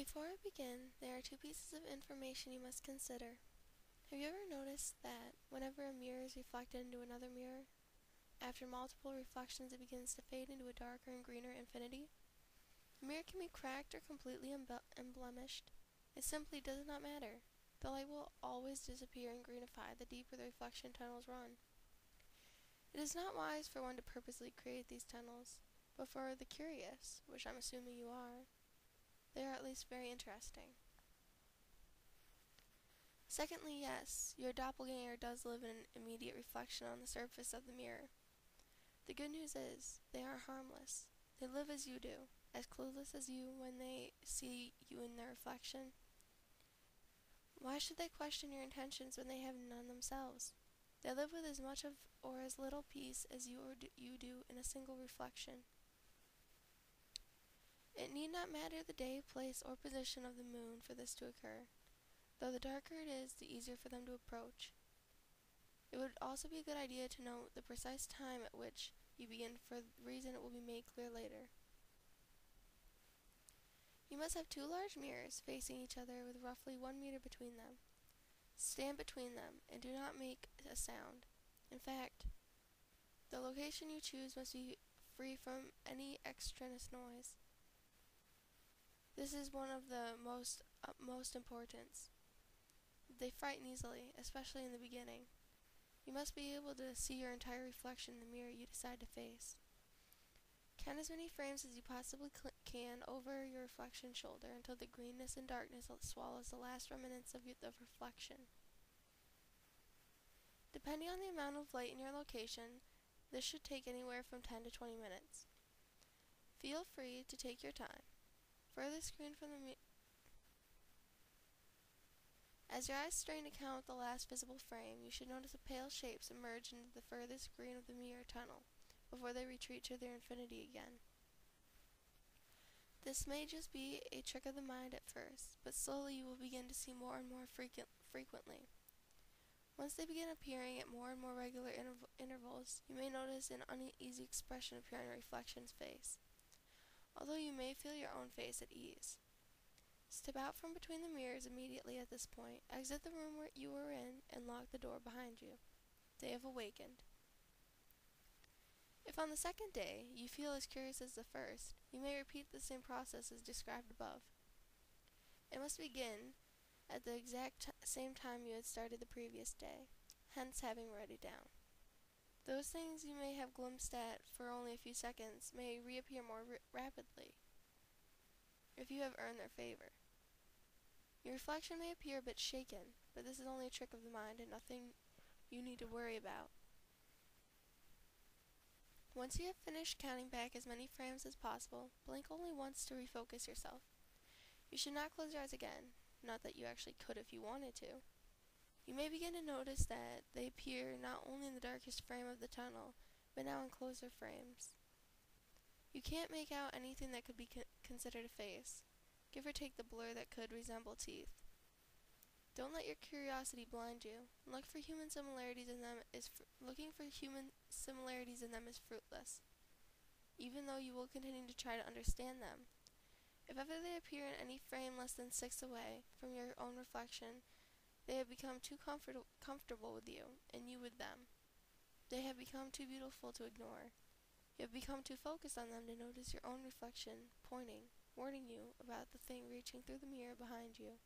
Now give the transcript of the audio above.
Before I begin, there are two pieces of information you must consider. Have you ever noticed that whenever a mirror is reflected into another mirror, after multiple reflections it begins to fade into a darker and greener infinity? The mirror can be cracked or completely unblemished. It simply does not matter. The light will always disappear and greenify the deeper the reflection tunnels run. It is not wise for one to purposely create these tunnels, but for the curious, which I'm assuming you are, they are at least very interesting. Secondly, yes, your doppelganger does live in an immediate reflection on the surface of the mirror. The good news is, they are harmless. They live as you do, as clueless as you when they see you in their reflection. Why should they question your intentions when they have none themselves? They live with as much of or as little peace as you do in a single reflection. It need not matter the day, place, or position of the moon for this to occur. Though the darker it is, the easier for them to approach. It would also be a good idea to note the precise time at which you begin, for the reason it will be made clear later. You must have two large mirrors facing each other with roughly 1 meter between them. Stand between them and do not make a sound. In fact, the location you choose must be free from any extraneous noise. This is one of the utmost importance. They frighten easily, especially in the beginning. You must be able to see your entire reflection in the mirror you decide to face. Count as many frames as you possibly can over your reflection shoulder until the greenness and darkness swallows the last remnants of reflection. Depending on the amount of light in your location, this should take anywhere from 10 to 20 minutes. Feel free to take your time. Furthest screen from the mirror. As your eyes strain to count the last visible frame, you should notice the pale shapes emerge into the furthest green of the mirror tunnel before they retreat to their infinity again. This may just be a trick of the mind at first, but slowly you will begin to see more and more frequently. Once they begin appearing at more and more regular intervals, you may notice an uneasy expression appear on your reflection's face, although you may feel your own face at ease. Step out from between the mirrors immediately at this point, exit the room where you were in, and lock the door behind you. They have awakened. If on the second day you feel as curious as the first, you may repeat the same process as described above. It must begin at the exact same time you had started the previous day, hence having wrote it down. Those things you may have glimpsed at for only a few seconds may reappear more rapidly, if you have earned their favor. Your reflection may appear a bit shaken, but this is only a trick of the mind and nothing you need to worry about. Once you have finished counting back as many frames as possible, blink only once to refocus yourself. You should not close your eyes again, not that you actually could if you wanted to. You may begin to notice that they appear not only in the darkest frame of the tunnel, but now in closer frames. You can't make out anything that could be considered a face, give or take the blur that could resemble teeth. Don't let your curiosity blind you. Looking for human similarities in them is fruitless, even though you will continue to try to understand them. If ever they appear in any frame less than 6 away from your own reflection, they have become too comfortable with you, and you with them. They have become too beautiful to ignore. You have become too focused on them to notice your own reflection pointing, warning you about the thing reaching through the mirror behind you.